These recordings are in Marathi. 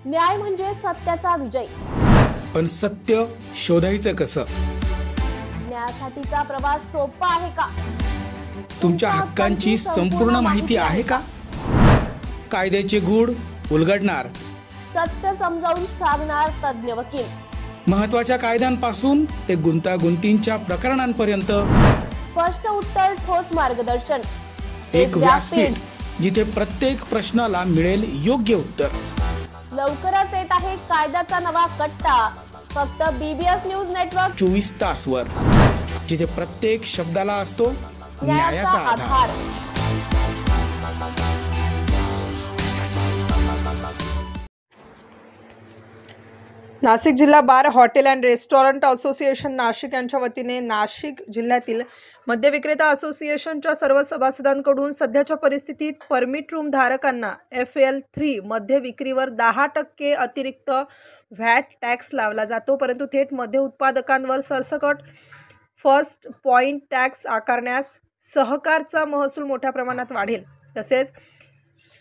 न्याय म्हणजे सत्याचा विजय। पण सत्य शोधायचं कसं? न्यायासाठीचा प्रवास सोपा आहे का? तुमच्या हक्कांची संपूर्ण माहिती आहे का? कायद्याचे गूढ उलगडणार, सत्य समजावून सांगणार तज्ञ वकील। महत्त्वाच्या कायद्यांपासून ते गुंतागुंतींच्या प्रकरणांपर्यंत स्पष्ट उत्तर, ठोस मार्गदर्शन। एक व्यासपीठ जिथे प्रत्येक प्रश्नाला मिळेल योग्य उत्तर। लवकरच येत आहे कायद्याचा नवा कट्टा, फक्त BBS न्यूज नेटवर्क 24 तासवर, जिथे प्रत्येक शब्दाला असतो न्यायाचा आधार। नाशिक जिल्हा bar hotel and restaurant association Nashik यांच्या वतीने नाशिक जिल्ह्यातील मद्य विक्रेता असोसिएशनच्या सर्व सभासदांकडून सध्याच्या परिस्थितीत परमिट रूम धारकांना FL3 मद्य विक्रीवर 10% अतिरिक्त व्हॅट टॅक्स लावला जातो, परंतु थेट मद्य उत्पादकांवर सरसकट फर्स्ट पॉइंट टॅक्स आकारण्यास सहकारचा महसूल मोठ्या प्रमाणात वाढेल। तसेच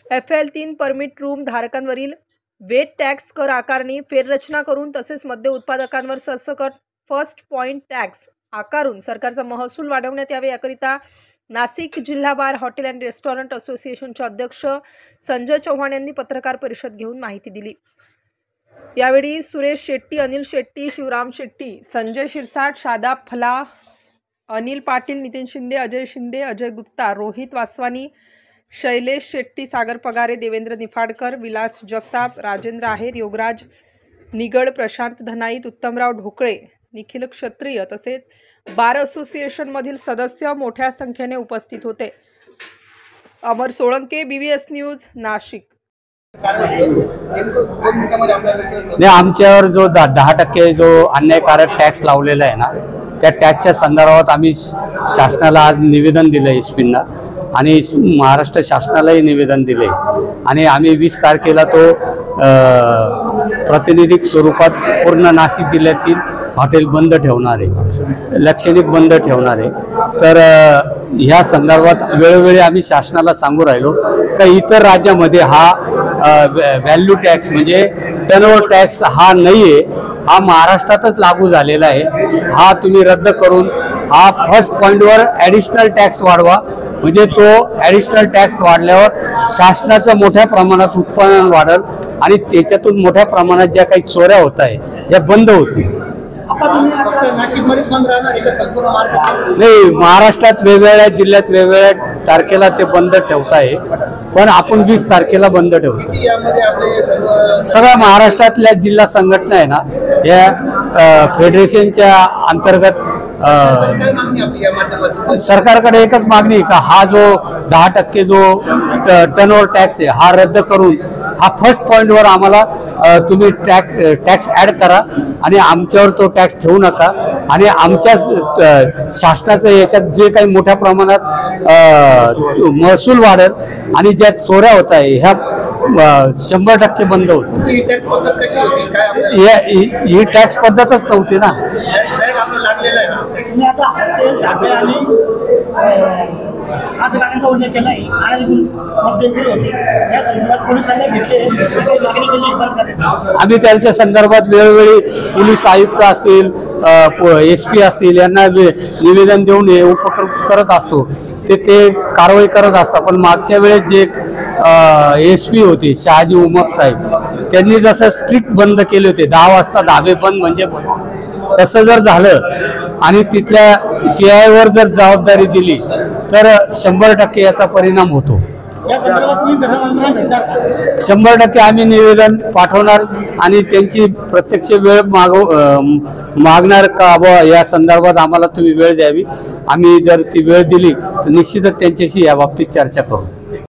FL3 परमिट रूम धारकांवरील वेट टॅक्स कर आकारणी फेररचना करून तसेच मद्य उत्पादकांवर सरसकट फर्स्ट पॉइंट टॅक्स आकारून सरकारचा महसूल वाढवण्यात यावे, याकरिता नाशिक जिल्हा बार हॉटेल अँड रेस्टॉरंट असोसिएशनचे अध्यक्ष संजय चव्हाण यांनी पत्रकार परिषद घेऊन माहिती दिली। यावेळी सुरेश शेट्टी, अनिल शेट्टी, शिवराम शेट्टी, संजय शिरसाट, शादाब फला, अनिल पाटील, नितीन शिंदे, अजय शिंदे, अजय गुप्ता, रोहित वासवानी, शैलेश शेट्टी, सागर पगारे, देवेंद्र निफाडकर, विलास जगताप, राजेंद्र आहेर, योगराज निगड, प्रशांत धनाईत, उत्तमराव ढोकळे, निखिल क्षत्रिय तसेच बार असोसिएशन मधील सदस्य मोठ्या संख्येने उपस्थित होते। अमर सोळंके, BBS न्यूज, नाशिक। आमच्यावर जो 10% जो अन्यायकारक टॅक्स लावलेला आहे ना, त्या टॅक्सच्या संदर्भात आम्ही शासनाला आज निवेदन दिलं SP-ना आणि महाराष्ट्र शासनालाही निवेदन दिले आणि आम्ही 20 तारखेला तो प्रातिनिधिक स्वरूपात पूर्ण नाशिक जिल्ह्यातील हॉटेल बंद ठेवणार आहे, लाक्षणिक बंद ठेवणार आहे। तर ह्या संदर्भात वेळोवेळी आम्ही शासनाला सांगू राहिलो का इतर राज्यामध्ये हा व्हॅल्यू टॅक्स म्हणजे टर्नओव्हर टॅक्स हा नाही आहे, हा महाराष्ट्रातच लागू झालेला आहे। हा तुम्ही रद्द करून हा फर्स्ट पॉईंटवर ॲडिशनल टॅक्स वाढवा, म्हणजे तो ॲडिशनल टॅक्स वाढल्यावर शासनाचं मोठ्या प्रमाणात उत्पन्न वाढेल आणि त्याच्यातून मोठ्या प्रमाणात ज्या काही चोऱ्या होत आहे या बंद होतील। नाही, महाराष्ट्रात वेगवेगळ्या जिल्ह्यात वेगवेगळ्या तारखेला ते बंद ठेवता आहे, पण आपण 20 तारखेला बंद ठेवतो। सगळ्या महाराष्ट्रातल्या जिल्हा संघटना आहे ना, या फेडरेशनच्या अंतर्गत सरकारकडे एकच मागणी आहे का हा जो 10% जो टर्नओव्हर टॅक्स आहे हा रद्द करून हा फर्स्ट पॉइंटवर आम्हाला तुम्ही टॅक्स ॲड करा आणि आमच्यावर तो टॅक्स ठेवू नका आणि आमच्या शासनाचं याच्यात जे काही मोठ्या प्रमाणात महसूल वाढेल आणि ज्या चोऱ्या होत आहे ह्या 100% बंद होतील। ही टॅक्स पद्धतच नव्हती ना। आम्ही त्यांच्या संदर्भात वेळोवेळी पोलीस आयुक्त असतील, SP असतील यांना निवेदन देऊन हे उपक्रम करत असतो, ते कारवाई करत असतात। पण मागच्या वेळेस जे SP होते शहाजी उमप साहेब, त्यांनी जसं स्ट्रिक्ट बंद केले होते 10 वाजता धाबे बंद म्हणजे तसं जर झालं आणि तिथल्या PI वर जर जबाबदारी दिली तर 100% याचा परिणाम होतो। 100% आम्ही निवेदन पाठवणार आणि त्यांची प्रत्यक्ष वेळ मागणार का बुवा या संदर्भात आम्हाला तुम्ही वेळ द्यावी। आम्ही जर ती वेळ दिली तर निश्चितच त्यांच्याशी या बाबतीत चर्चा करू।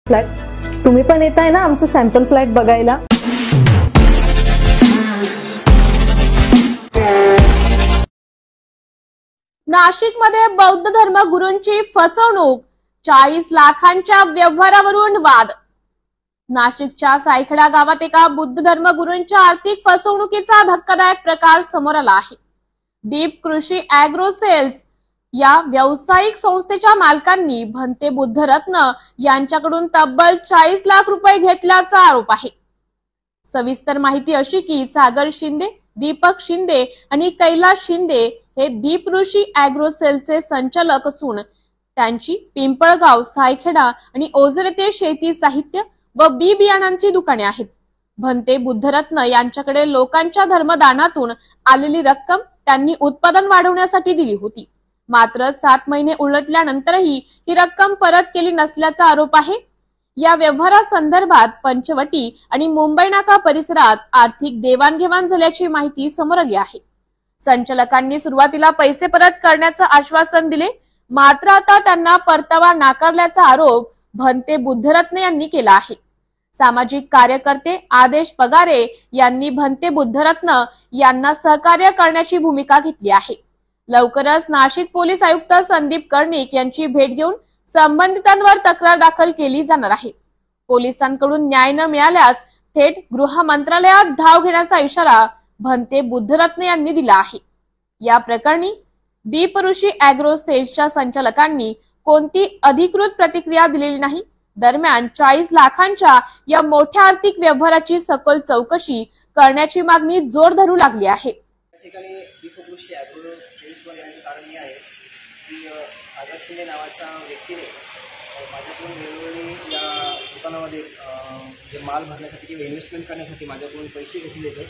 फ्लॅट तुम्ही पण येताय ना आमचं सॅम्पल फ्लॅट बघायला? नाशिकमध्ये बौद्ध धर्मगुरूंची फसवणूक, 40 लाखांच्या व्यवहारावरून वाद। नाशिकच्या सायखडा गावात एका बुद्ध धर्मगुरूंच्या आर्थिक फसवणुकीचा धक्कादायक प्रकार समोर आला आहे। दीप कृषी ॲग्रो सेल्स या व्यावसायिक संस्थेच्या मालकांनी भंते बुद्धरत्न यांच्याकडून तब्बल 40 लाख रुपये घेतल्याचा आरोप आहे। सविस्तर माहिती अशी की सागर शिंदे, दीपक शिंदे आणि कैलास शिंदे हे दीप ऋषी अॅग्रो सेलचे संचालक असून त्यांची पिंपळगाव, सायखेडा आणि ओझर येथे शेती साहित्य व बी बियाणांची दुकाने आहेत. भंते बुद्धरत्न यांच्याकडे लोकांच्या धर्मदानातून आलेली रक्कम त्यांनी उत्पादन वाढवण्यासाठी दिली होती. मात्र 7 महिने उलटल्यानंतरही ही रक्कम परत केली नसल्याचा आरोप आहे. या व्यवहारासंदर्भात पंचवटी आणि मुंबई नाका परिसरात आर्थिक देवाणघेवाण झाल्याची माहिती समोर आली आहे. संचालकांनी सुरुवातीला पैसे परत करण्याचं आश्वासन दिले, मात्र आता त्यांना परतावा नाकारल्याचा आरोप भंते बुद्धरत्न यांनी केला आहे. सामाजिक कार्यकर्ते आदेश पगारे यांनी भंते बुद्धरत्न यांना सहकार्य करण्याची भूमिका घेतली आहे. लवकरच नाशिक पोलीस आयुक्त संदीप कर्णिक यांची भेट घेऊन संबंधितांवर तक्रार दाखल केली जाणार आहे. पोलिसांकडून न्याय न मिळाल्यास थेट गृह मंत्रालयात धाव घेण्याचा इशारा भंते बुद्धरत्न यांनी दिला आहे. या प्रकरणी दीप ऋषी अॅग्रो सेल्सच्या संचालकांनी कोणती अधिकृत प्रतिक्रिया दिलेली नाही. दरम्यान 40 लाखांच्या या मोठ्या आर्थिक व्यवहाराची सखोल चौकशी करण्याची मागणी जोर धरू लागली आहे. ठिकाणी दीप ऋषी अॅग्रो सेल्सवर येण्याचं कारण हे आहे की सागर शिंदे नावाच्या व्यक्तीने माझ्याकडून वेळोवेळी या दुकानामध्ये जे माल भरण्यासाठी किंवा इन्व्हेस्टमेंट करण्यासाठी माझ्याकडून पैसे घेतले होते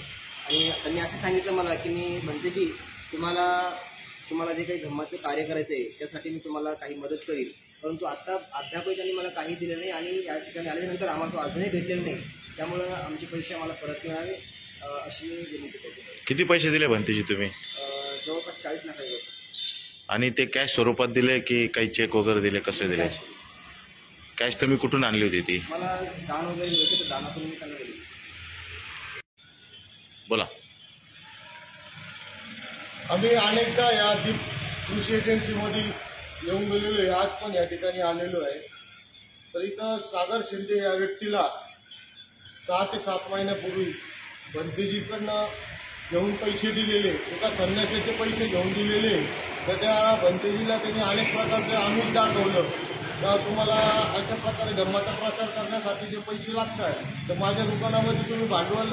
आणि त्यांनी असं सांगितलं मला की मी म्हणते की तुम्हाला जे काही धम्माचं कार्य करायचं आहे त्यासाठी मी तुम्हाला काही मदत करील, परंतु आता अद्यापही त्यांनी मला काही दिलं नाही आणि या ठिकाणी आल्यानंतर आम्हाला तो अजूनही भेटलेला नाही. त्यामुळं आमचे पैसे आम्हाला परत मिळावे अशी मी विनंती करतो. किती पैसे दिले भंतेजी तुम्ही? जवळपास 40 लाख. आणि ते कॅश स्वरूपात दिले की काही चेक वगैरे दिले, कसे दिले? कॅश तुम्ही कुठून आणली होती ती? मला दान वगैरे दिलं तर दानातून मी त्यांना दिली. बोला. आम्ही अनेकदा या दीप कृषी एजन्सीमध्ये येऊन गेलेलो आहे, आज पण या ठिकाणी आलेलो आहे. तर इथं सागर शिंदे या व्यक्तीला 6 ते 7 महिन्यापूर्वी भंतेजीकडनं घेऊन पैसे दिलेले, एका संन्यासाचे पैसे घेऊन दिलेले. तर त्या भंतेजीला त्यांनी अनेक प्रकारचे आमिष दाखवलं का तुम्हाला अशा प्रकारे धर्माचा प्रचार करण्यासाठी जे पैसे लागतात तर माझ्या दुकानामध्ये तुम्ही भांडवल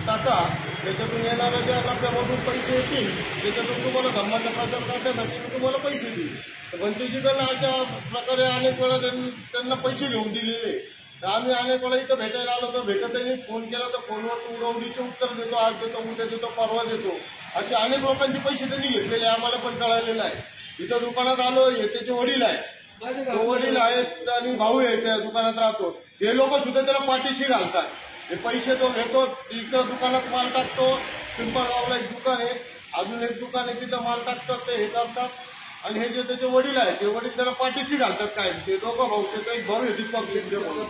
टाका, त्याच्यातून येणाऱ्या ज्या नफ्यामधून पैसे येतील त्याच्यातून तुम्हाला धर्माचा प्रचार करण्यासाठी मी तुम्हाला पैसे देईल. तर भंतेजीकडनं अशा प्रकारे अनेक वेळा त्यांना पैसे घेऊन दिलेले. तर आम्ही अनेक वेळा इथं भेटायला आलो तर भेटताना फोन केला तर फोनवर उडवडीचे उत्तर देतो, आज देतो, उद्या देतो, परवा देतो, असे अनेक लोकांचे पैसे त्यांनी घेतलेले आम्हाला पण कळालेलं आहे. इथं दुकानात आलो, त्याचे वडील आहेत, वडील आहेत आणि भाऊ आहे, त्या दुकानात राहतो. हे लोक सुद्धा त्याला पाठीशी घालतात. हे पैसे तो घेतो, इकडं दुकानात माल टाकतो, पिंपळगावला एक दुकान आहे, अजून एक दुकान आहे, तिथं माल टाकतात, ते हे करतात. आणि हे जे त्याचे वडील आहेत ते वडील त्याला पाठीशी घालतात. काय ते दोघं भाऊ, ते काही भाऊ आहे दीपक शिंदे म्हणून,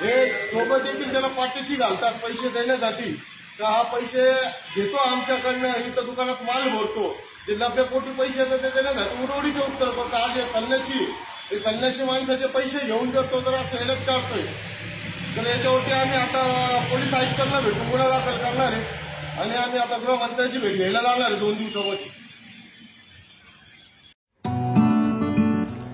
हे दोघं देखील त्याला पाठीशी घालतात पैसे देण्यासाठी. तर हा पैसे घेतो आमच्याकडनं, इथं दुकानात माल भरतो, ते 90 कोटी पैसे येतात ते देण्यासाठी उडवडीचे उत्तर करतो. आज हे संन्यासी माणसाचे पैसे घेऊन करतो तर आज हेडत काढतोय. तर याच्यावरती आम्ही आता पोलीस आयुक्तांना भेटून गुन्हा दाखल करणार आहे आणि आम्ही आता गृहमंत्र्यांची भेट घ्यायला जाणार आहे 2 दिवसामध्ये.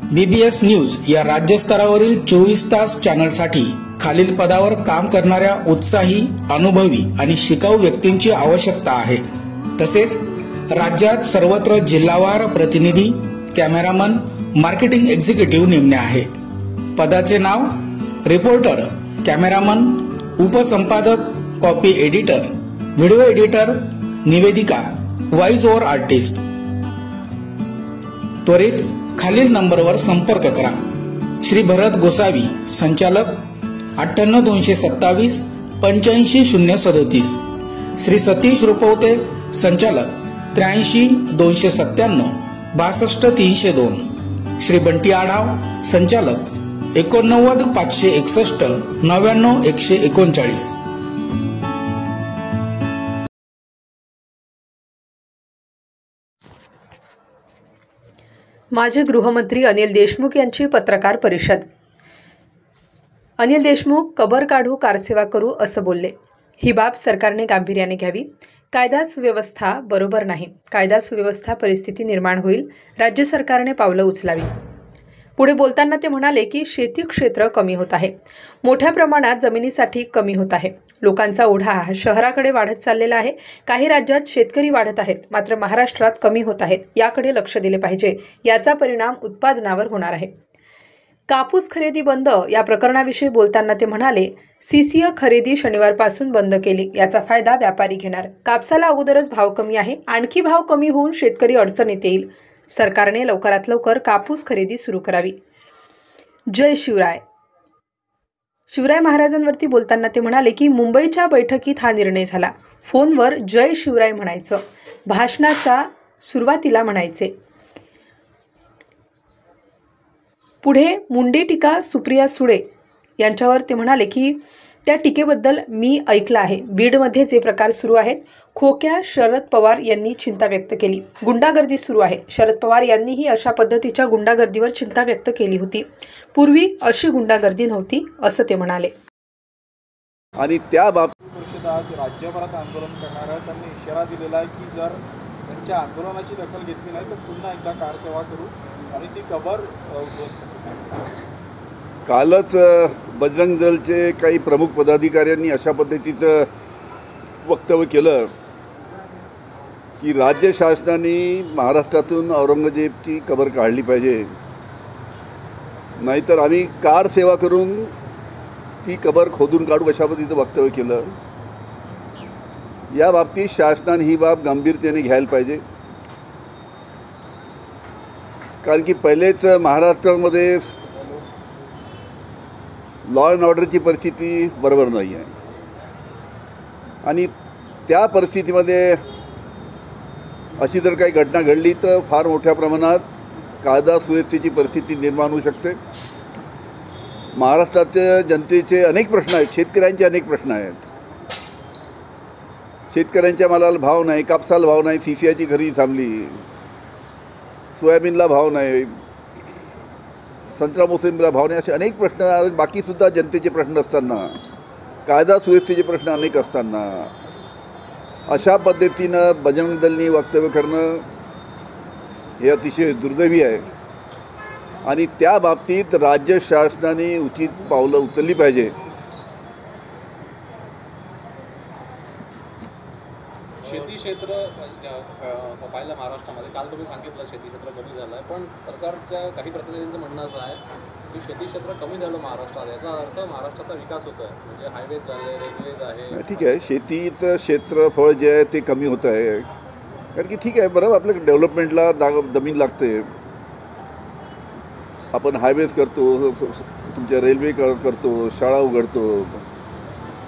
BBS न्यूज या राज्यस्तरावरील 24 तास चॅनलसाठी खालील पदावर काम करणाऱ्या उत्साही, अनुभवी आणि शिकाऊ व्यक्तींची आवश्यकता आहे. तसेच राज्यात सर्वत्र जिल्हावार प्रतिनिधी, कॅमेरामन, मार्केटिंग एक्झिक्युटिव्ह नेमणे आहे. पदाचे नाव: रिपोर्टर, कॅमेरामन, उपसंपादक, कॉपी एडिटर, व्हिडिओ एडिटर, निवेदिका, व्हॉइस ओव्हर आर्टिस्ट. त्वरित खालील नंबरवर संपर्क करा. श्री भरत गोसावी, संचालक, 98 227 85 037. श्री सतीश रुपवते, संचालक, 83 297 62 302. श्री बंटी आढाव, संचालक, 89 561 99 139. माजी गृहमंत्री अनिल देशमुख यांची पत्रकार परिषद. अनिल देशमुख कबर काढू कारसेवा करू असं बोलले. ही बाब सरकारने गांभीर्याने घ्यावी. कायदा सुव्यवस्था बरोबर नाही. कायदा सुव्यवस्था परिस्थिती निर्माण होईल. राज्य सरकारने पावलं उचलावी. पुढे बोलताना ते म्हणाले की शेती क्षेत्र कमी होत आहे, मोठ्या प्रमाणात जमिनीसाठी कमी होत आहे, लोकांचा ओढा हा शहराकडे वाढत चाललेला आहे. काही राज्यात शेतकरी वाढत आहेत, मात्र महाराष्ट्रात कमी होत आहेत. याकडे लक्ष दिले पाहिजे. याचा परिणाम उत्पादनावर होणार आहे. कापूस खरेदी बंद या प्रकरणाविषयी बोलताना ते म्हणाले, सीसीए खरेदी शनिवारपासून बंद केली, याचा फायदा व्यापारी घेणार. कापसाला अगोदरच भाव कमी आहे, आणखी भाव कमी होऊन शेतकरी अडचणीत येईल. सरकारने लवकरात लवकर कापूस खरेदी सुरू करावी. जय शिवराय. शिवराय महाराजांवरती बोलताना ते म्हणाले की मुंबईच्या बैठकीत हा निर्णय झाला. फोनवर जय शिवराय म्हणायचं, भाषणाचा सुरुवातीला म्हणायचे. पुढे मुंडे टीका सुप्रिया सुळे यांच्यावर ते म्हणाले की त्या टीकेबद्दल मी ऐकलं आहे. बीडमध्ये जे प्रकार सुरू आहेत, खोक्या शरद पवार यांनी चिंता व्यक्त केली. गुंडागर्दी सुरू आहे. शरद पवार यांनीही अशा पद्धतीच्या गुंडागर्दीवर चिंता व्यक्त केली होती. पूर्वी अशी गुंडागर्दी नव्हती, असं ते म्हणाले. आणि त्या बाबतीत परिषद आज राज्यभरात आंदोलन करणार आहे. त्यांनी इशारा दिलेला आहे की जर त्यांच्या आंदोलनाची दखल घेतली नाही तर पुन्हा एकदा कारसेवा करू आणि ती कबर उद्ध्वस्त करू. कालच बजरंग दलचे काही प्रमुख पदाधिकाऱ्यांनी अशा पद्धतीचं वक्तव्य केलं की राज्य शासनाने महाराष्ट्रातून औरंगजेबची कबर काढली पाहिजे, नाहीतर आम्ही कार सेवा करून ती कबर खोदून काढू, अशा पद्धतीचं वक्तव्य केलं. या बाबतीत शासनाने ही बाब गंभीरतेने घ्यायला पाहिजे. कारण की पहिलेच महाराष्ट्रामध्ये लॉ अँड ऑर्डरची परिस्थिती बरोबर नाही आहे आणि त्या परिस्थितीमध्ये अशी जर काही घटना घडली तर फार मोठ्या प्रमाणात कायदा सुव्यवस्थेची परिस्थिती निर्माण होऊ शकते. महाराष्ट्राच्या जनतेचे अनेक प्रश्न आहेत, शेतकऱ्यांचे अनेक प्रश्न आहेत. शेतकऱ्यांच्या मालाला भाव नाही, कापसाला भाव नाही, सीसीआयची खरेदी थांबली, सोयाबीनला भाव नाही, संत्रा मोसंबीला भाव नाही, असे अनेक प्रश्न, बाकीसुद्धा जनतेचे प्रश्न असताना, कायदा सुव्यवस्थेचे प्रश्न अनेक असताना अशा पद्धतीनं बजरंग दलनी वक्तव्य करणं हे अतिशय दुर्दैवी आहे आणि त्या बाबतीत राज्य शासनाने उचित पावलं उचलली पाहिजे. शेती क्षेत्र पाहिलं महाराष्ट्रामध्ये, काल तुम्ही सांगितलं शेती क्षेत्र कमी झालं आहे, पण सरकारच्या काही प्रतिनिधींचं म्हणणं असं आहे की शेती क्षेत्र कमी झालं महाराष्ट्रात, याचा अर्थ महाराष्ट्राचा विकास होतो आहे, म्हणजे हायवेज झाले, रेल्वेज आहे. ठीक आहे, शेतीचं क्षेत्रफळ जे आहे ते कमी होत आहे. कारण की ठीक आहे, बरोबर, आपल्या डेव्हलपमेंटला जमीन लागते. आपण हायवेज करतो, तुमच्या रेल्वे करतो, शाळा उघडतो,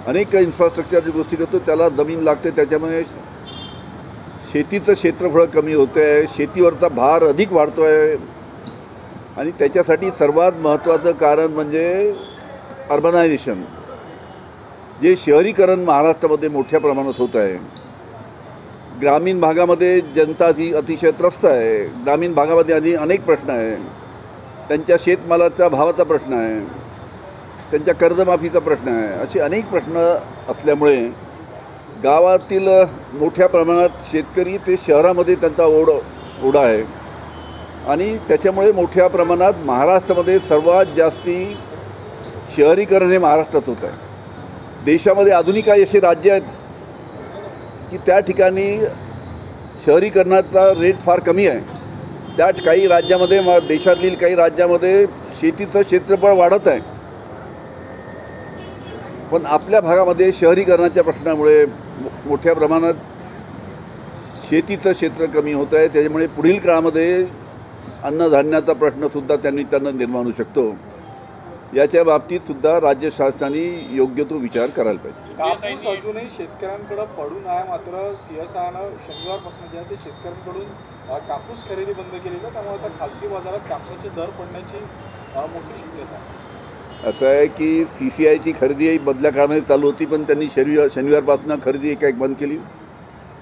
अनेक इन्फ्रास्ट्रक्चरची गोष्टी करतो, त्याला जमीन लागते. त्याच्यामुळे शेतीचं क्षेत्रफळ कमी होतं आहे, शेतीवरचा भार अधिक वाढतो आहे आणि त्याच्यासाठी सर्वात महत्त्वाचं कारण म्हणजे अर्बनायझेशन, जे शहरीकरण महाराष्ट्रामध्ये मोठ्या प्रमाणात होत आहे. ग्रामीण भागामध्ये जनता अतिशय त्रस्त आहे. ग्रामीण भागामध्ये अनेक प्रश्न आहे. त्यांच्या शेतमालाच्या भावाचा प्रश्न आहे, त्यांच्या कर्जमाफीचा प्रश्न आहे, असे अनेक प्रश्न असल्यामुळे गावातील मोठ्या प्रमाणात शेतकरी ते शहरामध्ये त्यांचा ओढा आहे आणि त्याच्यामुळे मोठ्या प्रमाणात महाराष्ट्रामध्ये सर्वात जास्ती शहरीकरण हे महाराष्ट्रात होत आहे. देशामध्ये अजूनही काही असे राज्य आहेत की त्या ठिकाणी शहरीकरणाचा रेट फार कमी आहे. त्या काही राज्यामध्ये, देशातील काही राज्यामध्ये शेतीचं क्षेत्रफळ वाढत आहे, पण आपल्या भागामध्ये शहरीकरणाच्या प्रश्नामुळे मोठ्या प्रमाणात शेतीचं क्षेत्र कमी होत आहे. त्याच्यामुळे पुढील काळामध्ये अन्नधान्याचा प्रश्नसुद्धा त्यांना निर्माण होऊ शकतो. याच्या बाबतीत सुद्धा राज्य शासनाने योग्य तो विचार करायला पाहिजे. कापूस अजूनही शेतकऱ्यांकडे पडून आहे, मात्र सीएसआयनं शनिवारपासून जे आहे ते शेतकऱ्यांकडून कापूस खरेदी बंद केली आहे, त्यामुळे आता खाजगी बाजारात कापसाचे दर पडण्याची मोठी शक्यता आहे. असं आहे की CCIची खरेदी बदल्या काळामध्ये चालू होती, पण त्यांनी शनिवारपासून खरेदी एक बंद केली.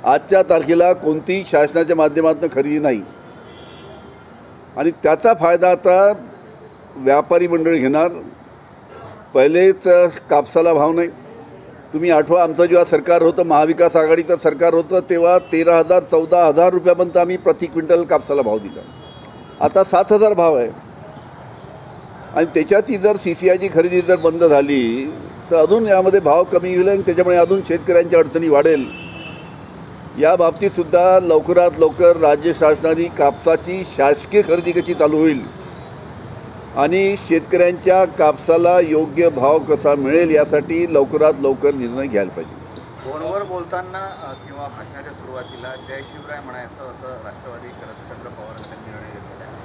आजच्या तारखेला कोणतीही शासनाच्या माध्यमातून खरेदी नाही आणि त्याचा फायदा आता व्यापारी मंडळी घेणार. पहिलेच कापसाला भाव नाही. तुम्ही आठवा, आमचं जेव्हा सरकार होतं, महाविकास आघाडीचं सरकार होतं, तेव्हा 13,000 14,000 रुपयापर्यंत आम्ही प्रति क्विंटल कापसाला भाव दिला. आता 7,000 भाव आहे. आणि त्याच्यातही जर CCIची खरेदी जर बंद झाली तर अजून यामध्ये भाव कमी होईल आणि त्याच्यामुळे अजून शेतकऱ्यांच्या अडचणी वाढेल. या बाबतीत सुद्धा लवकरात लवकर राज्य शासनाने कापसाची शासकीय खरेदी कशी चालू होईल आणि शेतकऱ्यांच्या कापसाला योग्य भाव कसा मिळेल यासाठी लवकरात लवकर निर्णय घ्यायला पाहिजे. फोनवर बोलताना किंवा भाषणाच्या सुरुवातीला जय शिवराय म्हणायचं असं राष्ट्रवादी शरदचंद्र पवार यांनी निर्णय घेतलेला आहे.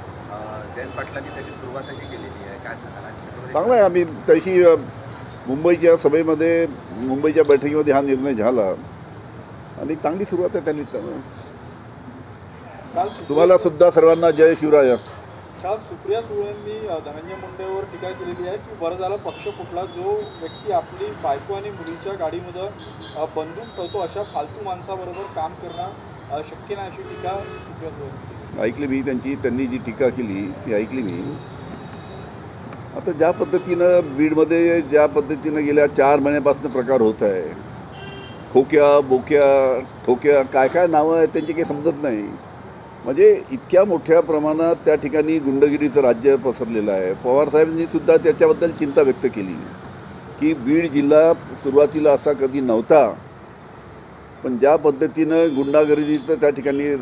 जयंत पाटलांनी त्याची सुरुवातही केलेली आहे. काय सांगाल? चांगलं आहे. आम्ही तशी मुंबईच्या सभेमध्ये मुंबईच्या बैठकीमध्ये हा निर्णय झाला आणि चांगली सुरुवात आहे त्यांनी. तुम्हाला सुद्धा सर्वांना जय शिवराय. काल सुप्रिया सुळेंनी धनंजय मुंडेवर टीका केलेली आहे की बरं झालं पक्ष कुठला जो व्यक्ती आपली बायको आणि मुलीच्या गाडीमध्ये बंदूक ठेवतो अशा फालतू माणसाबरोबर काम करणं शक्य नाही अशी टीका सुप्रिया सुळेंनी ऐकली मी. त्यांनी जी टीका केली ती ऐकली मी. आता ज्या पद्धतीनं बीडमध्ये ज्या पद्धतीनं गेल्या 4 महिन्यापासून प्रकार होत आहे, खोक्या बोक्या ठोक्या काय काय नावं आहेत त्यांची काही समजत नाही. म्हणजे इतक्या मोठ्या प्रमाणात त्या ठिकाणी गुंडगिरीचं राज्य पसरलेलं आहे. पवारसाहेबांनी सुद्धा त्याच्याबद्दल चिंता व्यक्त केली की बीड जिल्हा सुरुवातीला असा कधी नव्हता, पण ज्या पद्धतीनं गुंडागर्दीचं त्या ठिकाणी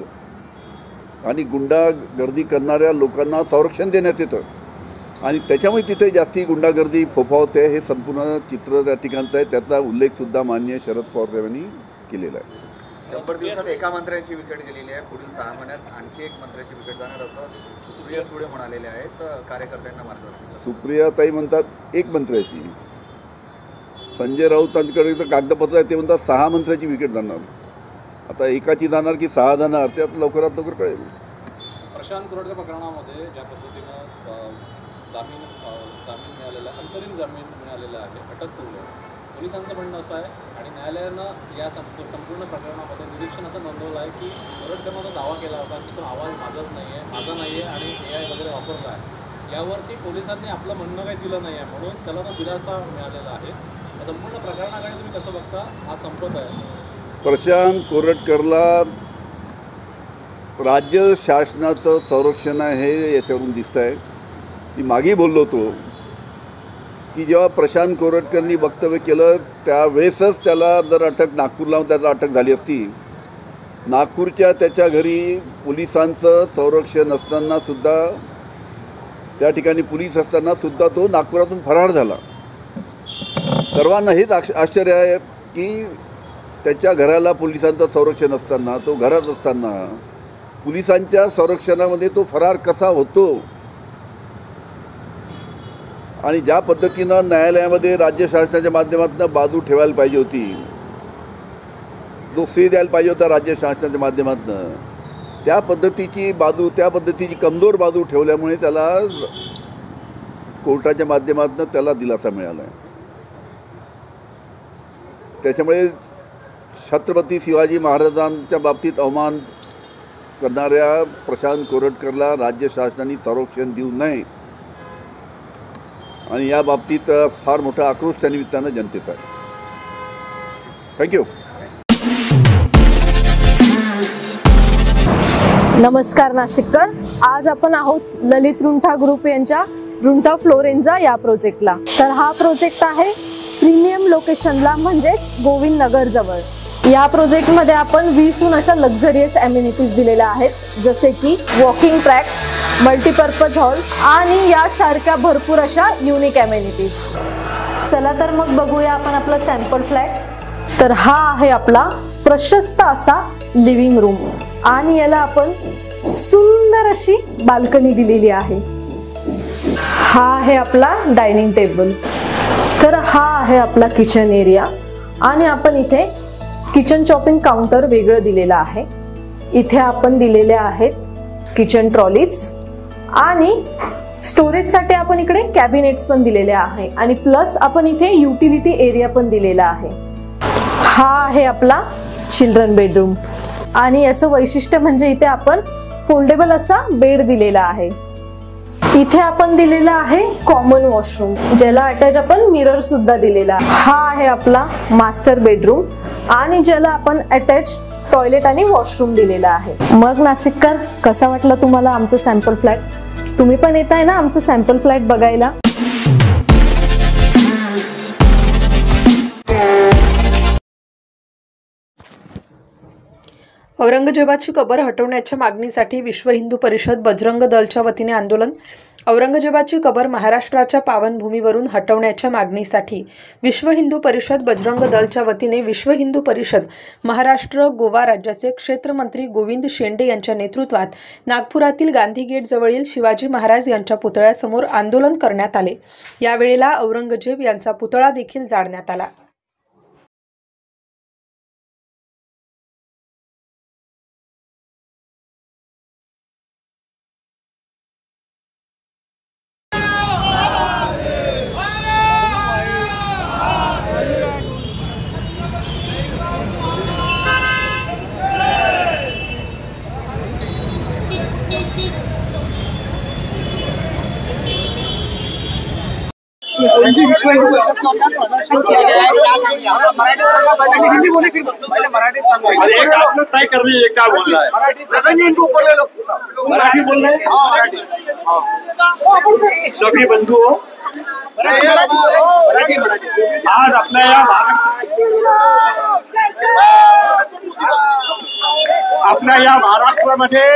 आणि गुंडागर्दी करणाऱ्या लोकांना संरक्षण देण्यात येतं आणि त्याच्यामुळे तिथे जास्ती गुंडागर्दी फोफावते हे संपूर्ण चित्र त्या ठिकाणचं आहे. त्याचा उल्लेखसुद्धा माननीय शरद पवार साहेबांनी केलेला आहे. 100 दिवसात एका मंत्र्यांची विकेट गेलेली आहे. पुढील 6 महिन्यात आणखी एक मंत्र्याची विकेट जाणार असं सुप्रिया सुळे म्हणालेले आहेत. कार्यकर्त्यांना मार्गदर्शन. सुप्रियाताई म्हणतात 1 मंत्र्याची. संजय राऊतांकडे तर कागदपत्र आहे ते म्हणतात 6 मंत्र्याची विकेट जाणार. आता एकाची जाणार की 6 जाणार त्यात लवकरात लवकर कळेल. प्रशांत कोरडकर प्रकरणामध्ये ज्या पद्धतीनं जामीन मिळालेला अंतरिम जामीन मिळालेला आहे, अटक करून पोलिसांचं म्हणणं असं आहे आणि न्यायालयानं या संपूर्ण प्रकरणामध्ये निरीक्षण असं नोंदवलं आहे की कोरडकरनं दावा केला होता की तो आवाज माझाच नाही आहे, माझा नाही आहे आणि AI वगैरे वापरला आहे. यावरती पोलिसांनी आपलं म्हणणं काही दिलं नाही आहे म्हणून त्याला तो दिलासा मिळालेला आहे. संपूर्ण प्रकरणाकडे तुम्ही कसं बघता? हा संपत आहे. प्रशांत कोरटकरला राज्य शासनाचं संरक्षण आहे याच्यावरून दिसतं आहे. मी मागे बोललो होतो की जेव्हा प्रशांत कोरटकरनी वक्तव्य केलं त्यावेळेसच त्याला जर अटक नागपूरला त्याला अटक झाली असती. नागपूरच्या त्याच्या घरी पोलिसांचं संरक्षण असतानासुद्धा त्या ठिकाणी पोलीस असतानासुद्धा तो नागपुरातून फरार झाला. सर्वांना हेच आश्चर्य आहे की त्याच्या घराला पोलिसांचं संरक्षण असताना तो घरात असताना पोलिसांच्या संरक्षणामध्ये तो फरार कसा होतो. आणि ज्या पद्धतीनं न्यायालयामध्ये राज्य शासनाच्या माध्यमातून बाजू ठेवायला पाहिजे होती, जो से द्यायला पाहिजे होता राज्य शासनाच्या माध्यमातून, त्या पद्धतीची बाजू त्या पद्धतीची कमजोर बाजू ठेवल्यामुळे त्याला कोर्टाच्या माध्यमातून त्याला दिलासा मिळाला आहे. त्याच्यामुळे छत्रपती शिवाजी महाराजांच्या बाबतीत अवमान करणाऱ्या प्रशांत कोरटकरला राज्य शासनाने संरक्षण देऊ नये आणि या बाबतीत फार मोठा आक्रोश त्या निमित्तानं जनतेचा आहे. थँक्यू. नमस्कार नाशिककर. आज आपण आहोत ललित रुंठा ग्रुप यांच्या रुंठा फ्लोरेन्झा या प्रोजेक्टला. तर हा प्रोजेक्ट आहे प्रीमियम लोकेशनला म्हणजेच गोविंद नगर जवळ. या प्रोजेक्टमध्ये आपण 20हून अशा लक्झरियस ॲम्युनिटीज दिलेल्या आहेत, जसे की वॉकिंग ट्रॅक, मल्टीपर्पज हॉल आणि यासारख्या भरपूर अशा युनिक ॲम्युनिटीज. चला तर मग बघूया आपण आपला सॅम्पल फ्लॅट. तर हा आहे आपला प्रशस्त असा लिव्हिंग रूम आणि याला आपण सुंदर अशी बाल्कनी दिलेली आहे. हा आहे आपला डायनिंग टेबल. तर हा आहे आपला किचन एरिया आणि आपण इथे किचन चॉपिंग काउंटर वेगळं दिलेलं आहे. इथे आपण दिलेले आहेत किचन ट्रॉलीज आणि स्टोरेजसाठी आपण इकडे कॅबिनेट्स पण दिलेले आहे आणि प्लस आपण इथे युटिलिटी एरिया पण दिलेला आहे. हा आहे आपला चिल्ड्रन बेडरूम आणि याचं वैशिष्ट्य म्हणजे इथे आपण फोल्डेबल असा बेड दिलेला आहे. इथे आपण दिलेला आहे कॉमन वॉशरूम, ज्याला अटॅच आपण मिरर सुद्धा दिलेला आहे. हा आहे आपला मास्टर बेडरूम आणि ज्याला आपण अटॅच टॉयलेट आणि वॉशरूम दिलेला आहे. मग नाशिककर, कसा वाटला तुम्हाला आमचं सॅम्पल फ्लॅट? तुम्ही पण येताय ना आमचं सॅम्पल फ्लॅट बघायला? औरंगजेबाची कबर हटवण्याच्या मागणीसाठी विश्व हिंदू परिषद बजरंग दलच्या वतीने आंदोलन. औरंगजेबाची कबर महाराष्ट्राच्या पावनभूमीवरून हटवण्याच्या मागणीसाठी विश्व हिंदू परिषद बजरंग दलच्या वतीने विश्व हिंदू परिषद महाराष्ट्र गोवा राज्याचे क्षेत्रमंत्री गोविंद शेंडे यांच्या नेतृत्वात नागपुरातील गांधी गेट जवळील शिवाजी महाराज यांच्या पुतळ्यासमोर आंदोलन करण्यात आले. यावेळेला औरंगजेब यांचा पुतळा देखील जाळण्यात आला. हिंदी प्रदर्शन किया गया है। हिंदी बोली फिर पहले मराठी एक आपने ट्राई कर रही है, क्या बोल रहा है? हिंदू बोले लोग मराठी बोल रहे हैं। सभी बंधुओं, आज अपना या महाराष्ट्रामध्ये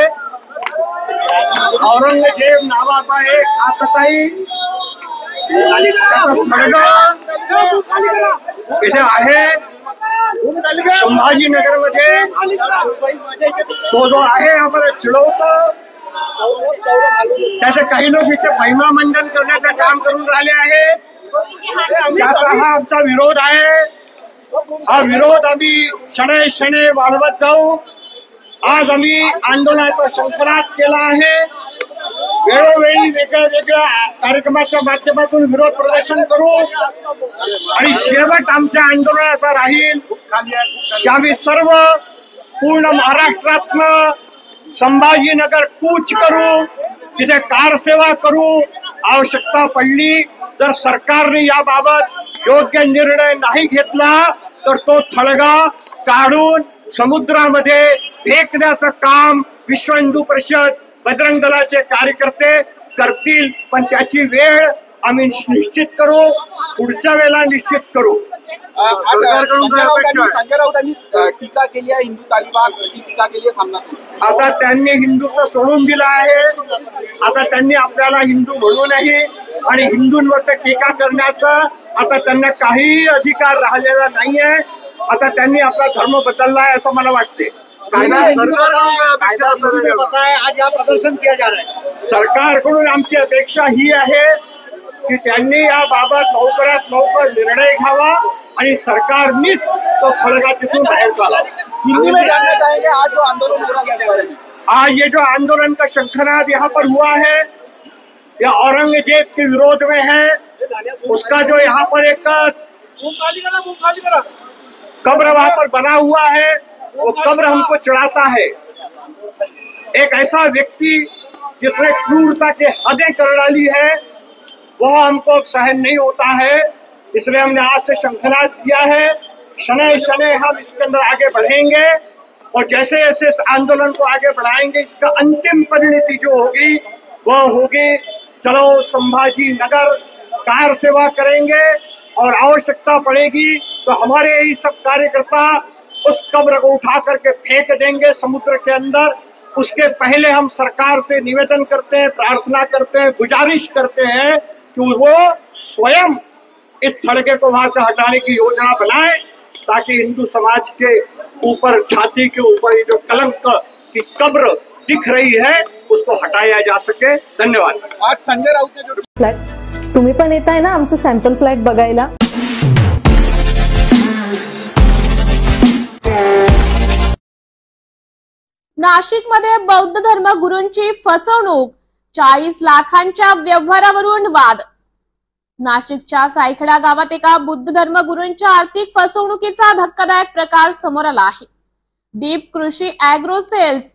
औरंगजेब नावाचा एक आतताई इथे आहे. संभाजीनगर मध्ये तो जो आहे आम्हाला चिडवतं, त्याचे काही लोक इथे महिमा मंडन करण्याचं काम करून राहिले आहे. त्याचा हा आमचा विरोध आहे. हा विरोध आम्ही शनै शनै वाढवत जाऊ. आज आम्ही आंदोलनाचा संकल्प केला आहे. वेळोवेळी वेगळ्या कार्यक्रमाच्या माध्यमातून विरोध प्रदर्शन करू आणि शेवट आमच्या आंदोलनाचा राहील की आम्ही सर्व पूर्ण महाराष्ट्रातनं संभाजीनगर कूच करू, तिथे कारसेवा करू. आवश्यकता पडली जर सरकारने याबाबत योग्य निर्णय नाही घेतला तर तो थडगा काढून समुद्रामध्ये फेकण्याचं काम विश्व हिंदू परिषद बजरंग दलाचे कार्यकर्ते करतील. पण त्याची वेळ आम्ही निश्चित करू, पुढच्या वेळेला निश्चित करू. संजय राऊतांनी टीका केली आहे, हिंदू तालिबानची टीका केली आहे सामनात. आता त्यांनी हिंदुत्व सोडून दिलं आहे. आता त्यांनी आपल्याला हिंदू म्हणू नये आणि हिंदूंवर टीका करण्याचा आता त्यांना काही अधिकार राहिलेला नाहीये. आता त्यांनी आपला धर्म बदलला आहे असं मला वाटते. आज यहाँ प्रदर्शन किया जा रहा है. सरकारकडून आमची अपेक्षा ही आहे की त्यांनी याबाबत लवकरात लवकर निर्णय घ्यावा आणि सरकारनीच तो खळगा तिथून बाहेर काढावा. आज ये जो आंदोलन का शंखनाद यहाँ पर हुआ है, यह औरंगजेब के विरोध में है. उसका जो यहाँ पर एक कब्र वहाँ पर बना हुआ है, वो कब्र हमको चढ़ाता है. एक ऐसा व्यक्ति जिसने क्रूरता की हदें कर डाली है, वह हमको सहन नहीं होता है. इसलिए हमने आज से शंखनाद किया है. शनै शनै हम इसके अंदर आगे बढ़ेंगे और जैसे जैसे इस आंदोलन को आगे बढ़ाएंगे, इसका अंतिम परिणति जो होगी वह होगी चलो संभाजी नगर कार सेवा करेंगे और आवश्यकता पड़ेगी तो हमारे यही सब कार्यकर्ता उस कब्र को उठा करके फेंक देंगे समुद्र के अंदर. उसके पहले हम सरकार से निवेदन करते हैं, प्रार्थना करते हैं, गुजारिश करते हैं कि वो स्वयं इस थड़गे को वहां से हटाने की योजना बनाए ताकि हिंदू समाज के ऊपर, छाती के ऊपर ये जो कलंक की कब्र दिख रही है उसको हटाया जा सके. धन्यवाद. आज संजय राऊत ने जो फ्लॅट, तुम्ही पण येताय ना आमचं सॅम्पल फ्लॅट बघायला? नाशिकमध्ये बौद्ध धर्मगुरूंची फसवणूक, 40 लाखांच्या व्यवहारावरून वाद. नाशिकच्या सायखडा गावात एका बुद्ध धर्मगुरूंच्या आर्थिक फसवणुकीचा धक्कादायक प्रकार समोर आला आहे. दीप कृषी अॅग्रो सेल्स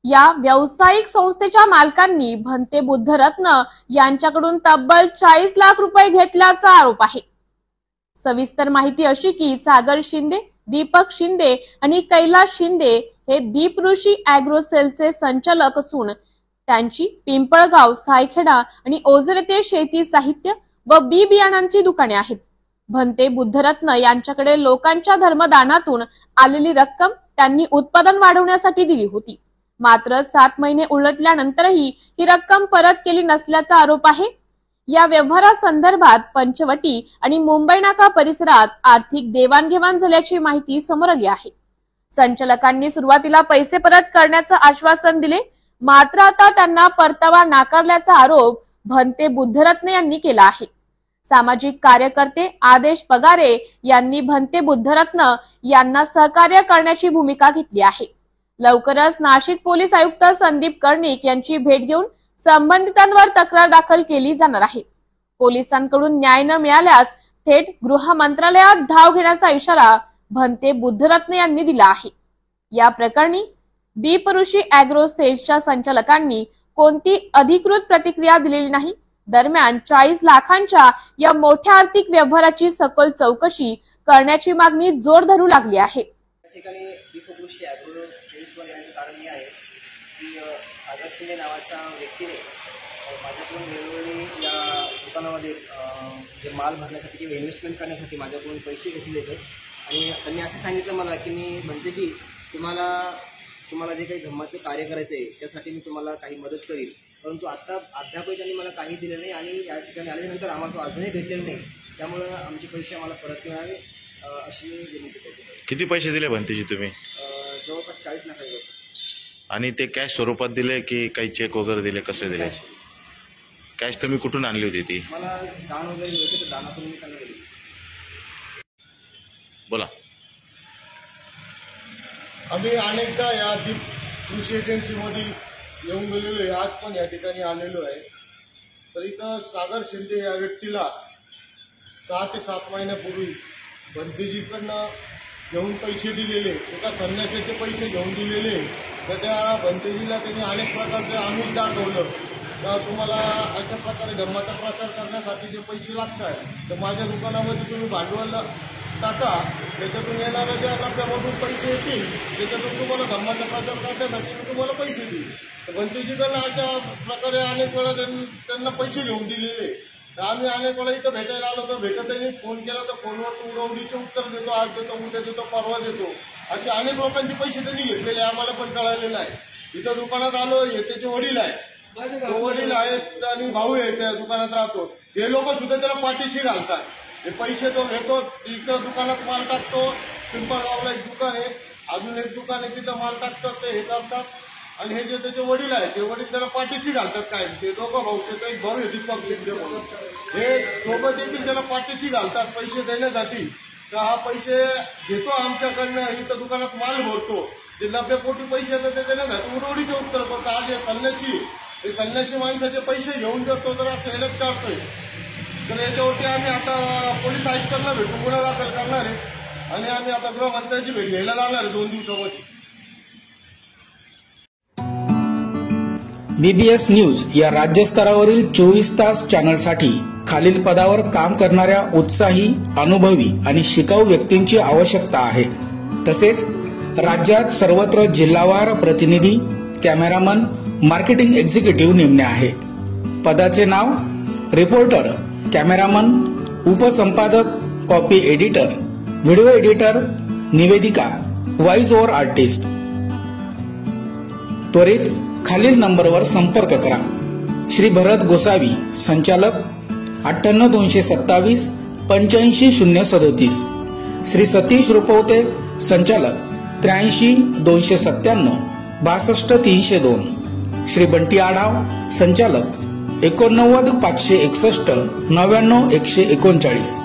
या व्यावसायिक संस्थेच्या मालकांनी भंते बुद्धरत्न यांच्याकडून तब्बल 40 लाख रुपये घेतल्याचा आरोप आहे. सविस्तर माहिती अशी की सागर शिंदे, दीपक शिंदे आणि कैलास शिंदे हे दीप ऋषी अॅग्रो सेलचे संचालक असून त्यांची पिंपळगाव, सायखेडा आणि ओझर येथे शेती साहित्य व बी बियाणांची दुकाने आहेत. भंते बुद्धरत्न यांच्याकडे लोकांच्या धर्मदानातून आलेली रक्कम त्यांनी उत्पादन वाढवण्यासाठी दिली होती. मात्र 7 महिने उलटल्यानंतरही ही रक्कम परत केली नसल्याचा आरोप आहे. या व्यवहारासंदर्भात पंचवटी आणि मुंबई नाका परिसरात आर्थिक देवाणघेवाण झाल्याची माहिती समोर आली आहे. संचालकांनी सुरुवातीला पैसे परत करण्याचं आश्वासन दिले, मात्र आता त्यांना परतावा नाकारल्याचा आरोप भंते बुद्धरत्न यांनी केला आहे. सामाजिक कार्यकर्ते आदेश पगारे यांनी भंते बुद्धरत्न यांना सहकार्य करण्याची भूमिका घेतली आहे. लवकरच नाशिक पोलीस आयुक्त संदीप कर्णिक यांची भेट घेऊन संबंधितांवर तक्रार दाखल केली जाणार आहे. पोलिसांकडून न्याय न मिळाल्यास थेट गृह मंत्रालयात धाव घेण्याचा इशारा भंते बुद्धरत्न यांनी दिला आहे. या प्रकरणी दीप ऋषी अॅग्रो सेल्सच्या संचालकांनी कोणती अधिकृत प्रतिक्रिया दिलेली नाही. दरम्यान 40 लाखांच्या या मोठ्या आर्थिक व्यवहाराची सखोल चौकशी करण्याची मागणी जोर धरू लागली आहे. या ठिकाणी दीप ऋषी अॅग्रो सेल्स येण्याचं कारण हे आहे की सागर शिंदे नावाच्या व्यक्तीने माझ्याकडून वेळोवेळी या दुकानामध्ये जे माल भरण्यासाठी किंवा इन्व्हेस्टमेंट करण्यासाठी माझ्याकडून पैसे घेतले होते आणि त्यांनी असं सांगितलं मला की मी म्हणते की तुम्हाला जे काही धम्माचं कार्य करायचं आहे त्यासाठी मी तुम्हाला काही मदत करीन, परंतु आता अद्यापही त्यांनी मला काही दिलं नाही आणि या ठिकाणी आल्यानंतर आम्हाला तो अजूनही भेटलेला नाही. त्यामुळे आमचे पैसे आम्हाला परत मिळावे अशी विनंती करतो. किती पैसे दिले भंतेजी तुम्ही? जवळपास 40 लाखांवर. आणि ते कॅश स्वरूपात दिले की काही चेक वगैरे दिले, कसे दिले? कॅश तुम्ही कुठून आणली होती ती? मला दान वगैरे दिले तर दानातून मी त्यांना दिली. बोला. आम्ही अनेकदा या दीप कृषी एजन्सीमध्ये येऊन गेलेलो आहे, आज पण या ठिकाणी आलेलो आहे. तर इथं सागर शिंदे या व्यक्तीला 6 ते 7 महिन्यापूर्वी भंतेजीकडनं घेऊन पैसे दिलेले, एका संन्यासाचे पैसे घेऊन दिलेले. तर त्या भंतेजीला त्यांनी अनेक प्रकारचे आमिष दाखवलं तर तुम्हाला अशा प्रकारे धर्माचा प्रचार करण्यासाठी जे पैसे लागतात तर माझ्या दुकानामध्ये तुम्ही भांडवल टाका, त्याच्यातून येणाऱ्या ज्या टप्प्यामधून पैसे येतील त्याच्यातून तुम्हाला धर्माचा प्रचार करण्यासाठी मी तुम्हाला पैसे देईल. तर भंतेजीकडनं अशा प्रकारे अनेक वेळा त्यांना पैसे घेऊन दिलेले. तर आम्ही अनेक वेळा इथं भेटायला आलो तर भेटताना फोन केला तर फोनवर उडवडीचे उत्तर देतो, आज देतो, उद्या देतो, परवा देतो, असे अनेक लोकांचे पैसे त्यांनी घेतलेले आम्हाला पण कळालेलं आहे. इथं दुकानात आलो, हे त्याचे वडील आहेत, वडील आहेत आणि भाऊ आहे, त्या दुकानात राहतो. हे लोक सुद्धा त्याला पाठीशी घालतात. हे पैसे तो घेतो, इकडं दुकानात माल टाकतो, पिंपळगावला एक दुकान आहे, अजून एक दुकान आहे, तिथं माल टाकतात, ते हे करतात. आणि हे जे त्याचे वडील आहेत ते वडील त्याला पाठीशी घालतात. काय ते दोघं भाऊ, त्याचा एक भाऊ आहे दीपक शिंदे म्हणून, हे दोघं देखील त्याला पाठीशी घालतात पैसे देण्यासाठी. तर हा पैसे घेतो आमच्याकडनं, इथं दुकानात माल भरतो, ते 90 कोटी पैसे येतात ते देण्यासाठी उडवडीचे उत्तर करतो. आज हे संन्यासी माणसाचे पैसे घेऊन देतो तर असं हेडत काढतोय. तर याच्यावरती आम्ही आता पोलीस आयुक्तांना भेटून गुन्हा दाखल करणार आहे आणि आम्ही आता गृहमंत्र्यांची भेट घ्यायला जाणार आहे 2 दिवसामध्ये. बीबीएस न्यूज या राज्यस्तरावरील 24 तास चॅनलसाठी खालील पदावर काम करणाऱ्या उत्साही, अनुभवी आणि शिकाऊ व्यक्तींची आवश्यकता आहे. तसेच राज्यात सर्वत्र जिल्हावार प्रतिनिधी, कॅमेरामन, मार्केटिंग एक्झिक्युटिव्ह नेमणे आहे. पदाचे नाव: रिपोर्टर, कॅमेरामन, उपसंपादक, कॉपी एडिटर, व्हिडिओ एडिटर, निवेदिका, व्हॉइस ओव्हर आर्टिस्ट. त्वरित खालील नंबरवर संपर्क करा. श्री भरत गोसावी, संचालक, 98 227 85 037. श्री सतीश रुपवते, संचालक, 83 297 62 302. श्री बंटी आढाव, संचालक, 89 561 99 139.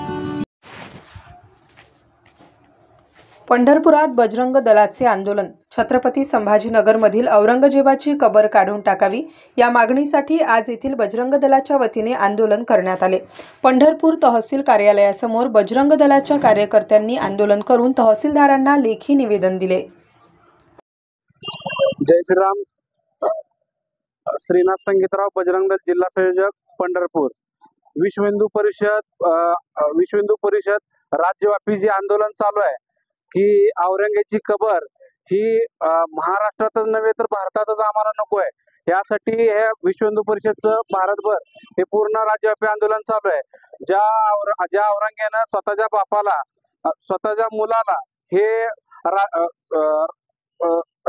पंढरपुरात बजरंग दलाचे आंदोलन. छत्रपती संभाजीनगरमधील औरंगजेबाची कबर काढून टाकावी या मागणीसाठी आज येथील बजरंग दलाच्या वतीने आंदोलन करण्यात आले. पंढरपूर तहसील कार्यालयासमोर बजरंग दलाच्या कार्यकर्त्यांनी आंदोलन करून तहसीलदारांना लेखी निवेदन दिले. जय श्रीराम. श्रीनाथ संगीतराव, बजरंग दल जिल्हा संयोजक, पंढरपूर. विश्व हिंदू परिषद राज्यव्यापी जे आंदोलन चालू आहे की औरंगजेबाची कबर ही महाराष्ट्रातच नव्हे तर भारतातच आम्हाला नको आहे. यासाठी हे विश्व हिंदू परिषदचं भारतभर हे पूर्ण राज्यव्यापी आंदोलन चालू आहे। ज्या औरंगजेबानं स्वतःच्या बापाला, स्वतःच्या मुलाला हे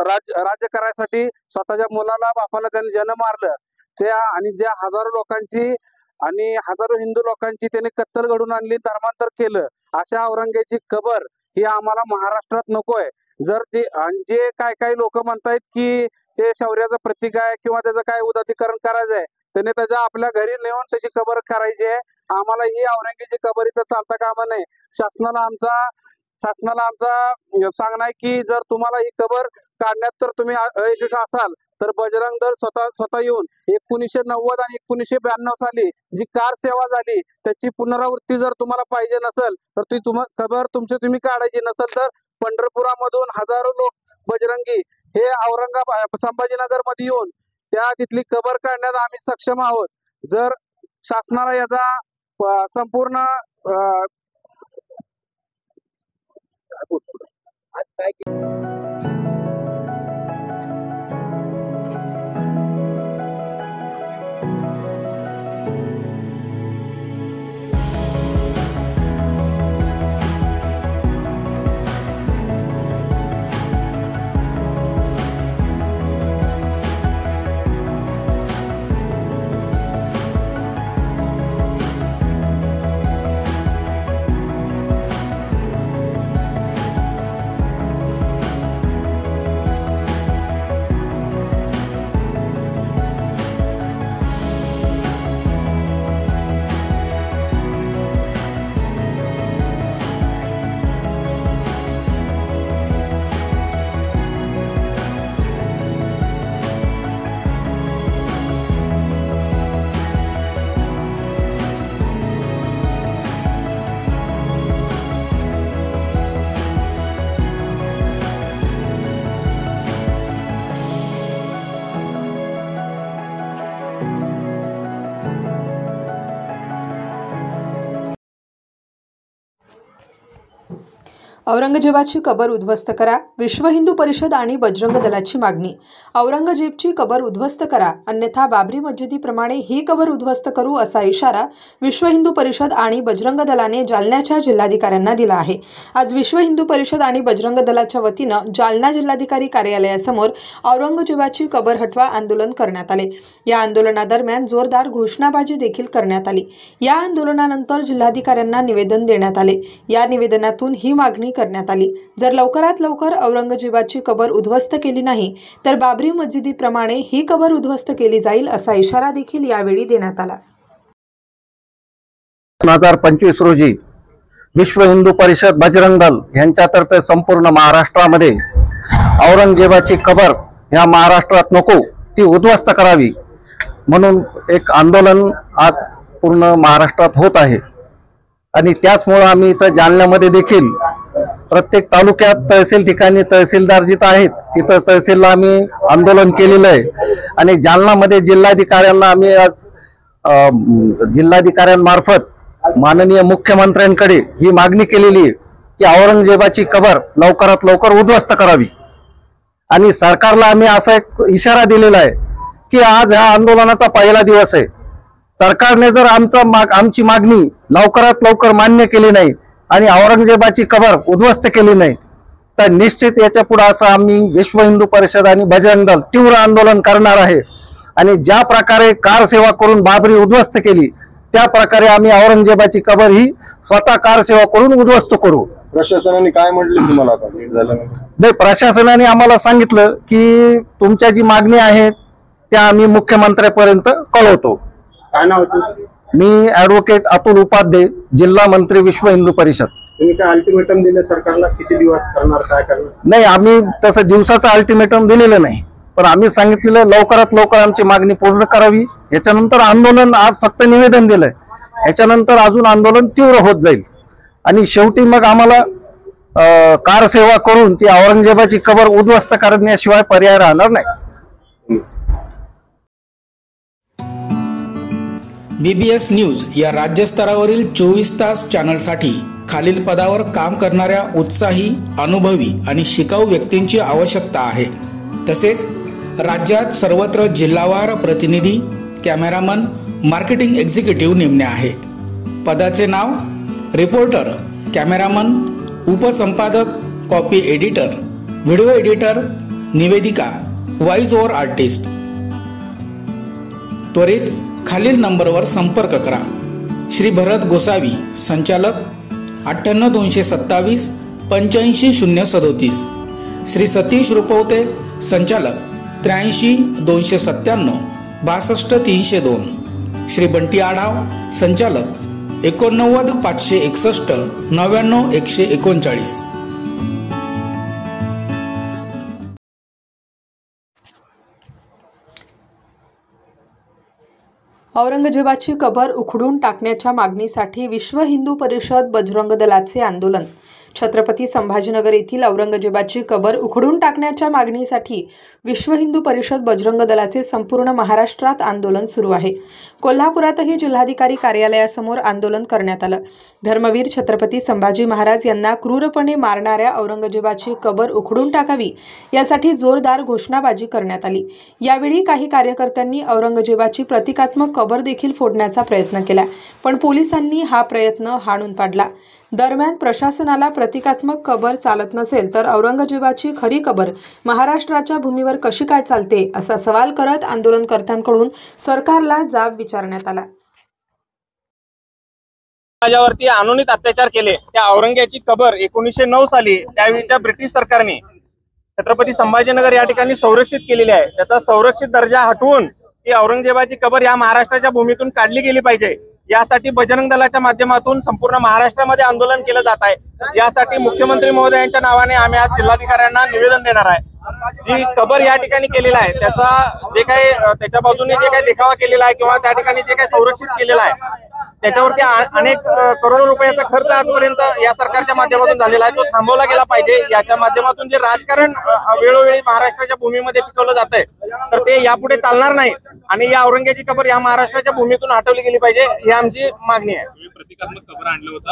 राज्य करायसाठी स्वतःच्या मुलाला बापाला त्यांनी जन्म मारलं त्या, आणि ज्या हजारो लोकांची आणि हजारो हिंदू लोकांची त्यांनी कत्तल घडून आणली, धर्मांतर केलं, अशा औरंगजेबाची कबर ही आम्हाला महाराष्ट्रात नकोय। जर ते जे काय लोक म्हणतायत की ते शौर्याचं प्रतीक आहे किंवा त्याचं काय उदात्तीकरण करायचं आहे, त्याने त्याच्या आपल्या घरी नेऊन त्याची कबर करायची आहे। आम्हाला ही औरंगजेबाची कबर इथं चालता कामा नये। शासनाला आमचा सांगणं आहे की जर तुम्हाला ही कबर काढण्यात तर तुम्ही अयशस्वी असाल तर बजरंग दल स्वतः येऊन 1990 आणि 1992 साली जी कार सेवा झाली त्याची पुनरावृत्ती जर तुम्हाला पाहिजे नसेल तर ती कबर तुम्ही काढायची नसेल तर पंढरपुरामधून हजारो लोक बजरंगी हे औरंगाबाद संभाजीनगर मध्ये येऊन त्या तिथली कबर काढण्यात आम्ही सक्षम आहोत। जर शासनाला याचा संपूर्ण आज काय औरंगजेबाची कबर उद्ध्वस्त करा, विश्व हिंदू परिषद आणि बजरंग दलाची मागणी। औरंगजेबची कबर उद्ध्वस्त करा, अन्यथा बाबरी मस्जिदीप्रमाणे ही कबर उद्ध्वस्त करू, असा इशारा विश्व हिंदू परिषद आणि बजरंग दलाने जालन्याच्या जिल्हाधिकाऱ्यांना दिला आहे। आज विश्व हिंदू परिषद आणि बजरंग दलाच्या वतीनं जालना जिल्हाधिकारी कार्यालयासमोर औरंगजेबाची कबर हटवा आंदोलन करण्यात आले। या आंदोलनादरम्यान जोरदार घोषणाबाजी देखील करण्यात आली। या आंदोलनानंतर जिल्हाधिकाऱ्यांना निवेदन देण्यात आले। या निवेदनातून ही मागणी करण्यात आली, जर लवकरात लवकर औरंगजेबाची कबर उद्ध्वस्त केली नाही तर बाबरी मस्जिदीप्रमाणे ही कबर उद्ध्वस्त केली जाईल, असा इशारा देखील यावेळी देण्यात आला। 2025 रोजी विश्व हिंदू परिषद बजरंग दल यांच्यातर्फे संपूर्ण महाराष्ट्रामध्ये औरंगजेबाची कबर या महाराष्ट्रात नको, ती उद्ध्वस्त करावी म्हणून एक आंदोलन आज पूर्ण महाराष्ट्रात होत आहे। आणि त्याचमुळे आम्ही इथं जालन्यामध्ये देखील प्रत्येक तालुक्यात तहसील ठिकाणी तहसीलदार जिथं आहेत तिथं तहसीलला आम्ही आंदोलन केलेलं आहे। आणि जालन्यामध्ये जिल्हाधिकाऱ्यांना आम्ही आज जिल्हाधिकाऱ्यांमार्फत माननीय मुख्यमंत्र्यांकडे ही मागणी केलेली आहे की औरंगजेबाची कबर लवकरात लवकर उद्ध्वस्त करावी। आणि सरकारला आम्ही असा एक इशारा दिलेला आहे की आज ह्या आंदोलनाचा पहिला दिवस आहे, सरकारने जर आमची मागणी लवकरात लवकर मान्य केली नाही आणि औरंगजेबाची कबर उद्ध्वस्त केली नाही तर निश्चित याच्या पुढे असं आम्ही विश्व हिंदू परिषद आणि बजरंग दल तीव्र आंदोलन करणार आहे। आणि ज्या प्रकारे कार सेवा करून बाबरी उद्ध्वस्त केली त्या प्रकारे आम्ही औरंगजेबाची कबर ही स्वतः कार सेवा करून उद्ध्वस्त करू। प्रशासनाने काय म्हटलं तुम्हाला आता नाही, प्रशासनाने आम्हाला सांगितलं की तुमच्या जी मागणी आहे त्या आम्ही मुख्यमंत्र्यांपर्यंत कळवतो। काय नाव होतं? मी ऍडव्होकेट अतुल उपाध्ये, जिल्हा मंत्री विश्व हिंदू परिषद। तुम्ही काय अल्टिमेटम दिले सरकारला, किती दिवस करणार, काय करणार? नाही, आम्ही तसं दिवसाचं अल्टिमेटम दिलेलं नाही, पण आम्ही सांगितलेलं लवकरात लवकर आमची मागणी पूर्ण करावी। याच्यानंतर आंदोलन आज फक्त निवेदन दिलंय, याच्यानंतर अजून आंदोलन तीव्र होत जाईल आणि शेवटी मग आम्हाला कार सेवा करून ती औरंगजेबाची कबर उद्ध्वस्त करण्याशिवाय पर्याय राहणार नाही। BBS न्यूज या राज्यस्तरावरील 24 तास चॅनलसाठी खालील पदावर काम करणाऱ्या उत्साही, अनुभवी आणि शिकाऊ व्यक्तींची आवश्यकता आहे। तसेच राज्यात सर्वत्र जिल्हावार प्रतिनिधी, कॅमेरामन, मार्केटिंग एक्झिक्युटिव्ह नेमणे आहे. पदाचे नाव रिपोर्टर, कॅमेरामन, उपसंपादक, कॉपी एडिटर, व्हिडिओ एडिटर, निवेदिका, व्हॉइस ओव्हर आर्टिस्ट. त्वरित खालील नंबरवर संपर्क करा. श्री भरत गोसावी, संचालक, 98 227 85 037. श्री सतीश रुपवते, संचालक, 83 297 62 302. श्री बंटी आढाव, संचालक, 89 561 99 139. औरंगजेबाची कबर उखडून टाकण्याच्या मागणीसाठी विश्व हिंदू परिषद बजरंग दलाचे आंदोलन. छत्रपती संभाजीनगर येथील औरंगजेबाची कबर उखडून टाकण्याच्या मागणीसाठी विश्व हिंदू परिषद बजरंग दलाचे संपूर्ण महाराष्ट्रात आंदोलन सुरू आहे. कोल्हापुरातही जिल्हाधिकारी कार्यालयासमोर आंदोलन करण्यात आलं. धर्मवीर छत्रपती संभाजी महाराज यांना क्रूरपणे मारणाऱ्या औरंगजेबाची कबर उखडून टाकावी यासाठी जोरदार घोषणाबाजी करण्यात आली. यावेळी काही कार्यकर्त्यांनी औरंगजेबाची प्रतिकात्मक कबर देखील फोडण्याचा प्रयत्न केला, पण पोलिसांनी हा प्रयत्न हाणून पाडला. दरम्यान प्रशासनाला प्रतिकात्मक कबर चालत नसेल तर औरंगजेबाची खरी कबर महाराष्ट्राच्या भूमीवर कशी काय चालते असा सवाल करत आंदोलनकर्त्यांकडून सरकारला जाब विचारण्यात आला. माझ्यावरती अनुचित अत्याचार केले त्या औरंगजेबाची कबर 1909 साली त्यावेळीच्या ब्रिटिश सरकारने छत्रपती संभाजीनगर या ठिकाणी संरक्षित केलेली आहे. त्याचा संरक्षित दर्जा हटवून ही औरंगजेबाची कबर या महाराष्ट्राच्या भूमीतून काढली गेली पाहिजे. यासाठी बजरंग दलाच्या माध्यमातून संपूर्ण महाराष्ट्रामध्ये आंदोलन केलं जात आहे. यासाठी मुख्यमंत्री महोदयांच्या नावाने आम्ही आज जिल्हाधिकाऱ्यांना निवेदन देणार आहे. जी कबर या ठिकाणी केलेला आहे त्याचा जे काही त्याच्या बाजूने जे काही देखावा केलेला आहे किंवा त्या ठिकाणी जे काही संरक्षित केलेला आहे त्याच्यावरती अनेक करोडो रुपयाचा खर्च आजपर्यंत या सरकारच्या माध्यमातून झालेला आहे, तो थांबवला गेला पाहिजे. याच्या माध्यमातून जे राजकारण वेळोवेळी महाराष्ट्राच्या भूमीमध्ये पिकवलं जात आहे तर ते यापुढे चालणार नाही आणि या औरंगजेबाची कबर या महाराष्ट्राच्या भूमीतून हटवली गेली पाहिजे ही आमची मागणी आहे. प्रतिकात्मक कबर आणलं होतं.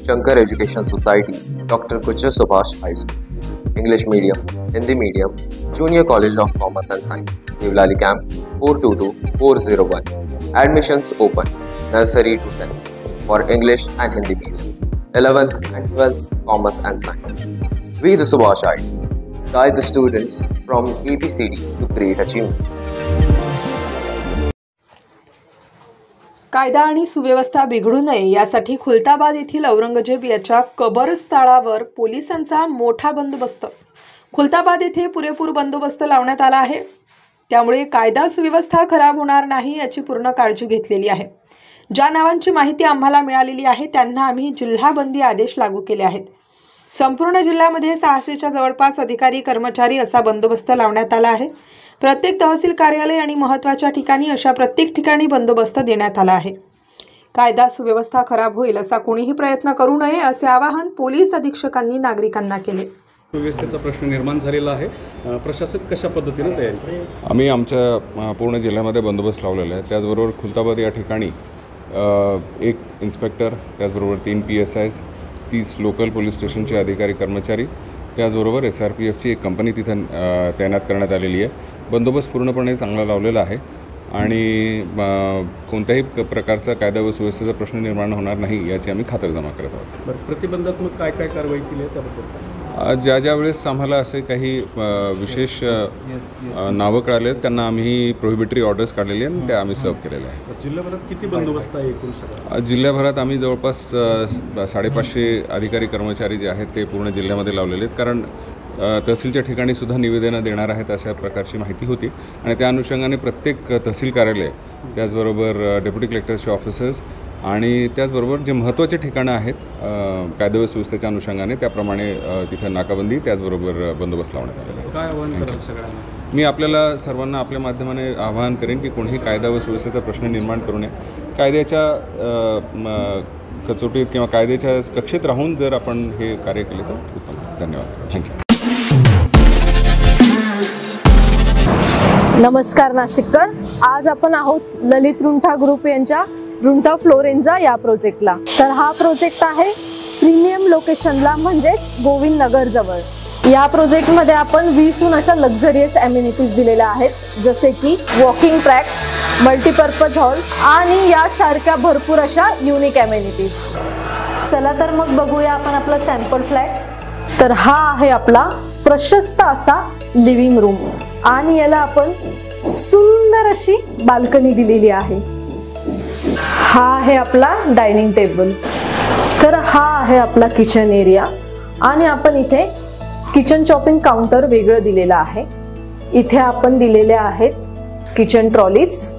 Shankar Education Societies, Dr. Gujjar Subhash High School, English Medium, Hindi Medium, Junior College of Commerce and Science, Devlali Camp, 422-401. Admissions open, nursery to 10th, for English and Hindi Medium, 11th and 12th Commerce and Science. We the Subhashites guide the students from ABCD to great achievements. कायदा आणि सुव्यवस्था बिघडू नये यासाठी खुलताबाद येथील औरंगजेब याच्या कबरस्थळावर पोलिसांचा मोठा बंदोबस्त. खुलताबाद येथे पुरेपूर बंदोबस्त लावण्यात आला आहे. त्यामुळे कायदा सुव्यवस्था खराब होणार नाही याची पूर्ण काळजी घेतलेली आहे. ज्या नावांची माहिती आम्हाला मिळालेली आहे त्यांना आम्ही जिल्हाबंदी आदेश लागू केले आहेत. संपूर्ण जिल्ह्यामध्ये 600च्या जवळपास अधिकारी कर्मचारी असा बंदोबस्त लावण्यात आला आहे. प्रत्येक तहसील कार्यालय आणि महत्त्वाच्या ठिकाणी अशा प्रत्येक ठिकाणी बंदोबस्त देण्यात आला आहे. कायदा सुव्यवस्था खराब होईल असा कोणीही प्रयत्न करू नये असे आवाहन पोलीस अधीक्षकांनी नागरिकांना केले. सुव्यवस्थेचा प्रश्न निर्माण झालेला आहे. प्रशासन कशा पद्धतीने तयारी? आम्ही आमच्या पूर्ण जिल्ह्यामध्ये बंदोबस्त लावलेला आहे. त्याचबरोबर खुलताबाद या ठिकाणी 1 इन्स्पेक्टर, त्याचबरोबर 3 PSIs, 30 लोकल पोलीस स्टेशनचे अधिकारी कर्मचारी, त्याचबरोबर SRPFची एक कंपनी तिथं तैनात करण्यात आलेली आहे. बंदोबस्त पूर्णपणे चांगला लावलेला आहे आणि कोणत्याही प्रकारचा कायदा व सुव्यवस्थेचा प्रश्न निर्माण होणार नाही याची आम्ही खातरजमा करत आहोत. प्रतिबंधात्मक काय काय कारवाई केली आहे त्याबद्दल? ज्या वेळेस आम्हाला असे काही विशेष नावं कळाले त्यांना आम्ही प्रोहिबिटरी ऑर्डर्स काढलेली आणि त्या आम्ही सर्व केलेल्या आहे. जिल्ह्याभरात किती बंदोबस्त आहे एकूण? जिल्ह्याभरात आम्ही जवळपास 550 अधिकारी कर्मचारी जे आहेत ते पूर्ण जिल्ह्यामध्ये लावलेले आहेत. कारण तहसीलच्या ठिकाणी सुद्धा निवेदनं देणार आहेत अशा प्रकारची माहिती होती आणि त्या अनुषंगाने प्रत्येक तहसील कार्यालय, त्याचबरोबर डेप्युटी कलेक्टरचे ऑफिसर्स आणि त्याचबरोबर जे महत्त्वाचे ठिकाणं आहेत कायदा व सुव्यवस्थेच्या अनुषंगाने त्याप्रमाणे तिथं नाकाबंदी त्याचबरोबर बंदोबस्त लावण्यात आलेला आहे. काय आवाहन कराल सगळ्यांना? मी आपल्याला सर्वांना आपल्या माध्यमाने आवाहन करेन की कोणीही कायदा व सुव्यवस्थेचा प्रश्न निर्माण करू नये. कायद्याच्या कचोटीत किंवा कायद्याच्या कक्षेत राहून जर आपण हे कार्य केले तर उत्तम. धन्यवाद. थँक्यू. नमस्कार नाशिककर. आज आपण आहोत ललित रुंठा ग्रुप यांच्या रुंठा फ्लोरेन्झा या प्रोजेक्टला. तर हा प्रोजेक्ट आहे प्रीमियम लोकेशनला म्हणजेच गोविंद नगर जवळ. या प्रोजेक्टमध्ये आपण 20हून अशा लक्झरियस ॲम्युनिटीज दिलेल्या आहेत, जसे की वॉकिंग ट्रॅक, मल्टीपर्पज हॉल आणि यासारख्या भरपूर अशा युनिक ॲम्युनिटीज. चला तर मग बघूया आपण आपला सॅम्पल फ्लॅट. तर हा आहे आपला प्रशस्त असा लिव्हिंग रूम आणि याला आपण सुंदर अशी बाल्कनी दिलेली आहे. हा आहे आपला डायनिंग टेबल. तर हा आहे आपला किचन एरिया आणि आपण इथे किचन चॉपिंग काउंटर वेगळं दिलेलं आहे. इथे आपण दिलेले आहेत किचन ट्रॉलीज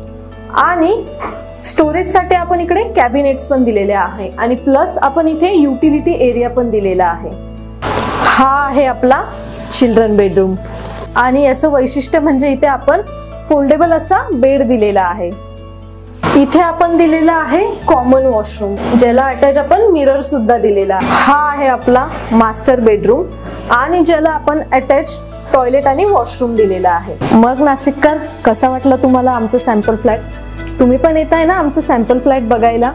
आणि स्टोरेजसाठी आपण इकडे कॅबिनेट्स पण दिलेले आहे आणि प्लस आपण इथे युटिलिटी एरिया पण दिलेला आहे. हा आहे आपला चिल्ड्रन बेडरूम आणि याचं वैशिष्ट्य म्हणजे इथे आपण फोल्डेबल असा बेड दिलेला आहे. इथे आपण दिलेला आहे कॉमन वॉशरूम, ज्याला अटॅच आपण मिरर सुद्धा दिलेला आहे. हा आहे आपला मास्टर बेडरूम आणि ज्याला आपण अटॅच टॉयलेट आणि वॉशरूम दिलेला आहे. मग नाशिककर, कसा वाटला तुम्हाला आमचं सॅम्पल फ्लॅट? तुम्ही पण येत आहे ना आमचं सॅम्पल फ्लॅट बघायला?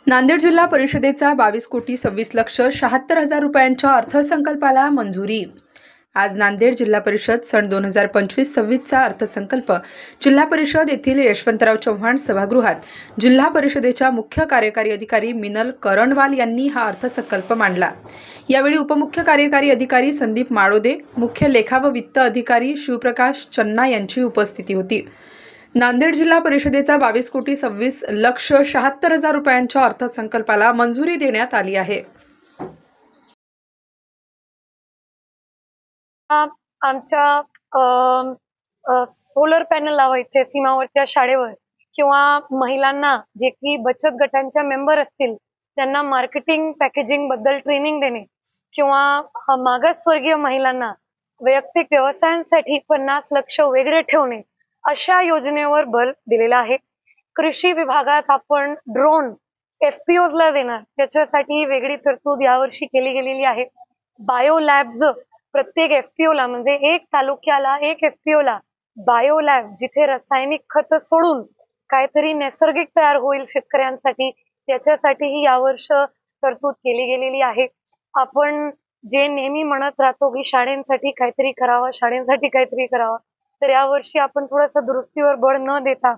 नांदेड जिल्हा परिषदेचा 22,26,76,000 रुपयांच्या अर्थसंकल्पाला मंजुरी. आज नांदेड जिल्हा परिषद सन 2025-26चा अर्थसंकल्प जिल्हा परिषद येथील यशवंतराव चव्हाण सभागृहात जिल्हा परिषदेच्या मुख्य कार्यकारी अधिकारी मिनल करणवाल यांनी हा अर्थसंकल्प मांडला. यावेळी उपमुख्य कार्यकारी अधिकारी संदीप माळोदे, मुख्य लेखा व वित्त अधिकारी शिवप्रकाश चन्ना यांची उपस्थिती होती. नांदेड जिल्हा परिषदेचा 22,26,76,000 रुपयांच्या अर्थसंकल्पाला मंजुरी देण्यात आली आहे. आमच्या सोलर पॅनल लावायचे सीमावरच्या शाळेवर किंवा महिलांना जे की बचत गटांच्या मेंबर असतील त्यांना मार्केटिंग पॅकेजिंग बद्दल ट्रेनिंग देणे किंवा मागासवर्गीय महिलांना वैयक्तिक व्यवसायांसाठी 50 लाख वेगळे ठेवणे अशा योजनेवर भर दिलेला आहे. कृषी विभागात आपण ड्रोन FPOs ला देणार, त्याच्यासाठी वेगळी तरतूद यावर्षी केली गेलेली आहे. बायो लॅब्स प्रत्येक FPO ला म्हणजे एक तालुक्याला एक FPO ला बायो लॅब, जिथे रासायनिक खत सोडून काहीतरी नैसर्गिक तयार होईल शेतकऱ्यांसाठी, त्याच्यासाठीही यावर्ष तरतूद केली गेलेली आहे. आपण जे नेहमी म्हणत राहतो की शाळेंसाठी काहीतरी करावं, शाळेंसाठी काहीतरी करावं, तर यावर्षी आपण थोडंसं दुरुस्तीवर बळ न देता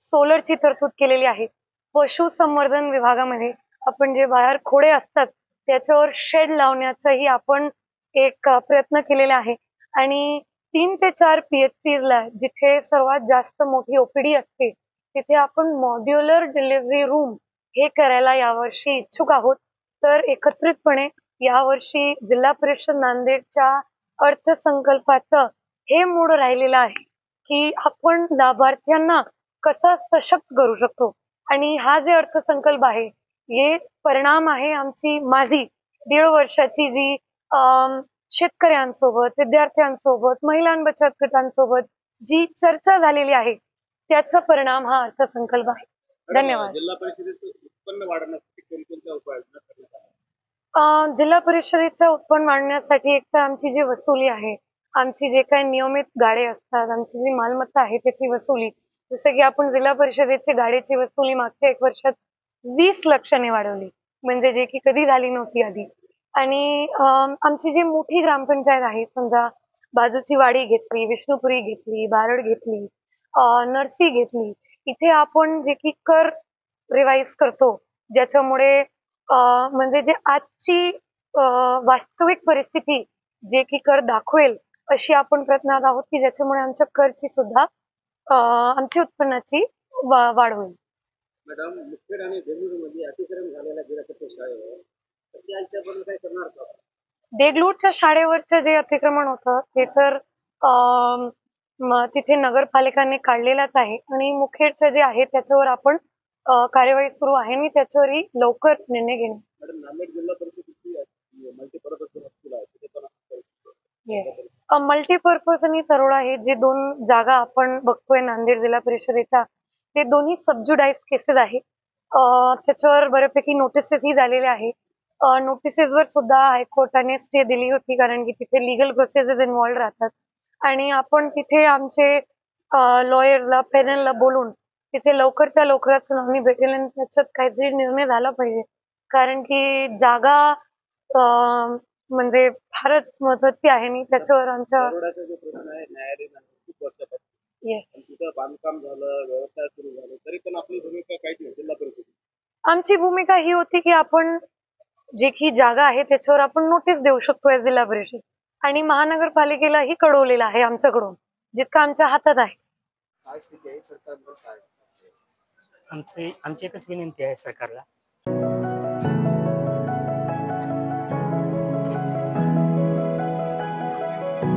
सोलरची तरतूद केलेली आहे. पशुसंवर्धन विभागामध्ये आपण जे बाहेर खोडे असतात त्याच्यावर शेड लावण्याचाही आपण एक प्रयत्न केलेला आहे आणि 3 ते 4 PHCs ला जिथे सर्वात जास्त मोठी OPD असते तिथे आपण मॉड्युलर डिलिव्हरी रूम हे करायला यावर्षी इच्छुक आहोत. तर एकत्रितपणे यावर्षी जिल्हा परिषद नांदेडच्या अर्थसंकल्पाचं हे मूड राहिलेलं आहे की आपण लाभार्थ्यांना कसं सशक्त करू शकतो आणि हा जे अर्थसंकल्प आहे हे परिणाम आहे माझी 1.5 वर्षाची जी शेतकऱ्यांसोबत, विद्यार्थ्यांसोबत, महिला बचत गटांसोबत जी चर्चा झालेली आहे त्याचा परिणाम हा अर्थसंकल्प आहे. धन्यवाद. जिल्हा परिषदेचं उत्पन्न वाढवण्यासाठी कोणकोणत्या उपाययोजना करण्यात आल्या? जिल्हा परिषदेचं उत्पन्न वाढवण्यासाठी एक तर आमची जी वसुली आहे, आमची जे काही नियमित गाडे असतात, आमची जी मालमत्ता आहे त्याची वसुली, जसं की आपण जिल्हा परिषदेची गाडीची वसुली मागच्या 1 वर्षात 20 लाखाने वाढवली, म्हणजे जे की कधी झाली नव्हती आधी. आणि आमची जी मोठी ग्रामपंचायत आहे, समजा बाजूची वाडी घेतली, विष्णुपुरी घेतली, बारड घेतली, नरसी घेतली, इथे आपण जे की कर रिवाइज करतो, ज्याच्यामुळे म्हणजे जे आजची वास्तविक परिस्थिती जे की कर दाखवेल अशी आपण प्रयत्नात आहोत की ज्याच्यामुळे आमच्या करची सुद्धा आमची उत्पन्नाची वाढ होईल. मॅडम, मुखेड आणि देगलूरमध्ये अतिक्रमण झालेल्या गिराकच्या शाळेवर त्याच्याबद्दल काय करणार का? देगलूरच्या शाळेवरचं जे अतिक्रमण होतं ते तर तिथे नगरपालिकांनी काढलेलाच आहे आणि मुखेडचं जे आहे त्याच्यावर आपण कार्यवाही सुरू आहे आणि त्याच्यावरही लवकर निर्णय घेणे. मॅडम, नांदेड जिल्हा परिषदेची मल्टीपर्पज स्कूल आहे तिथे पण येस, मल्टीपर्पज आणि तरोडा हे जे 2 जागा आपण बघतोय नांदेड जिल्हा परिषदेच्या, ते दोन्ही सबज्युडाइज केसेस आहे. त्याच्यावर बऱ्यापैकी नोटिसेसही झालेल्या आहे. नोटिसेसवर सुद्धा हायकोर्टाने स्टे दिली होती कारण की तिथे लिगल प्रोसेसेस इन्व्हॉल्व राहतात आणि आपण तिथे आमचे लॉयर्सला, पॅनलला बोलून तिथे लवकरच्या लवकरात सुनावणी भेटेल आणि त्याच्यात काहीतरी निर्णय झाला पाहिजे. कारण की जागा म्हणजे फारच महत्वाची आहे आणि त्याच्यावर आमच्या बांधकाम झालं, व्यवसाय सुरू झालं, तरी पण आपली भूमिका काय जिल्हा परिषद? आमची भूमिका ही होती की आपण जी की जागा आहे त्याच्यावर आपण नोटीस देऊ शकतो या जिल्हा परिषद आणि महानगरपालिकेलाही कळवलेलं आहे आमच्याकडून जितकं आमच्या हातात आहे. आमची एकच विनंती आहे सरकारला